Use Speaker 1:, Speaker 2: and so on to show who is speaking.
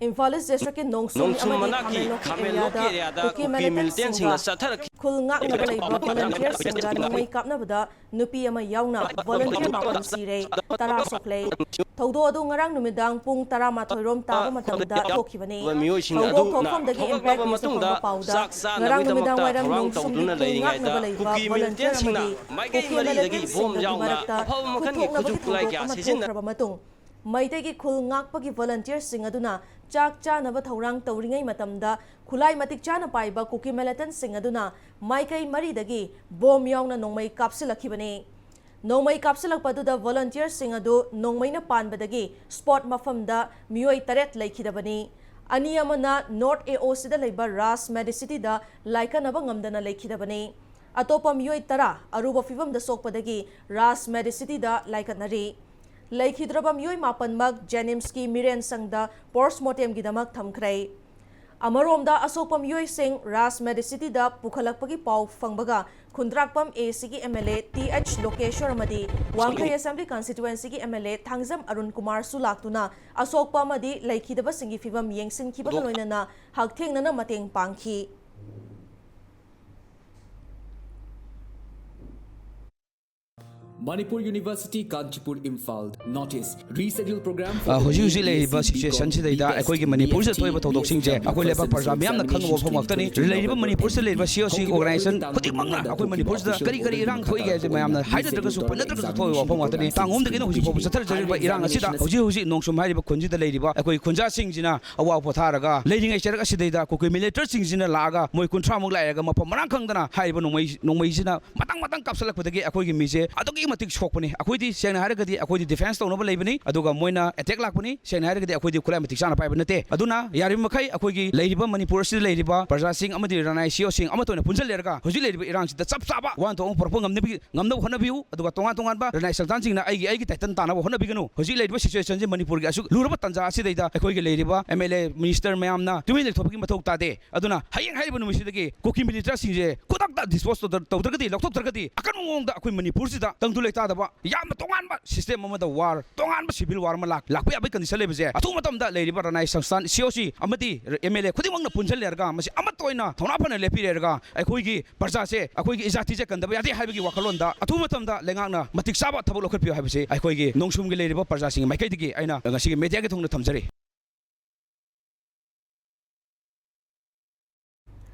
Speaker 1: Imphal East District in Nungshum area Cookie militant Kulngak Nabalay volunteers Singa Numay Kapnabada Nupi Ama Yauna volunteer Mapan Sire Tara Soklay Todo Dungarang Numidang Pung Tarama Toyrom Taba Matamda Tokibani Todo Tokom the impact is from the powder Narang Numidang Wadam Nungshum Kulngak Nabalay volunteer Amadi Cookie militant Singa Marakta Kutuk Nabati Matung Maitegi Kulngak Pagi volunteers sing aduna Chak Chanaba Taurang Tauringai Matamda Kulai Matik Chana Paiba Cookie militant sing aduna Maikai Maridagi Bom Yauna Nongmai Kapsilakibani Nongmai Kapsilak Paduda volunteers sing adu Nongmaina Panbadagi Spot Mafamda Muay Taret Laikidabani Aniyamana North AOC da Labor Ras Medicity da Laika Nabangamdana Laikidabani Atopa Muay Tara Aruba Fivum da Sokpadagi Ras Medicity da Laikanari Laikhidraba Miyoi Mapanmag Janimski Miren Sangda Postmortem Gidamak Thamkray Amaromda Asokpam Miyoi Singh Ras Medicity da Pukhalakpagi Pau Fangbaga Kundrakpam ACG MLA TH Lokeshwar Madi Wangkai Assembly Constituency ki MLA Thangzam Arun Kumar Sulaktuna Asokpa Madi Laikhidaba Singi Fibam Yengsin Kibaga Loinana Hagthengnana Mateng Pangki
Speaker 2: Manipur University, Kanchipur, Imphal. Notice reschedule program.
Speaker 3: Usually, situation today that I could Manipur to a total sing. I could have a program. I am the Kang of Homatani, related Manipur to live a COC organization. Putting Manipur the Kari Iran to get I am the height of the supernatural toy of Homatani. Tangum the Gino was a by Iran Sita, Uji Nungshum Hariba Kunji the lady, a quick Kunja sings in a Wapotaraga, Lady Sherasidata, Cookie military sings in a laga, Moikuntramu Laga, Mapamakangana, Hariban no Maisina, Matang Kapsala with the Akogi Mise, I don't give Shokpani, Aquidi, Shan Haragadi, Aquidi defense to Noble Labani, Aduga Moina, attack Lapani, Shan Haragadi, Aquidi Kulamatic Sana Pibanate, Aduna, Yarimakai, Aquigi, Ladyba, Manipur, Ladyba, Parasing, Amadi, Ranai, Sing, Amatona, Punjalerga, Hosili Iran, the Sapsaba, one to Propong Nibi, Namno Honabu, Aduatonga, Ranai dancing, Agi Tantana, Honabigano, Hosili situations in Manipur, Luraba Tanzasi, Aquigi Ladyba, MLA, Minister Mayamna, doing the topic Matokade, Aduna, Hayan Hariban Mishigi, cooking military, Kodak disposed of the Totagati, Lokotagati, Akamong the Manipur, Tangula. Yam Tongan system of the war, Tongan civil war malak, Lakuabikan Celebze, Atumatam that lady but a nice son, Siosi, Amati, MLA, Kudimanga Punjalerga, Amatoina, Tonapan and Lepirga, Akuigi, Parzase, Akuigi Izati and the Yati Habi Wakalonda, Atumatam that Lengana, Matik Saba Tabulokapio Habsi, Akuigi, Nungshum lady Parzasing, Makati, Aina, and she made Yagatung the Tamzari.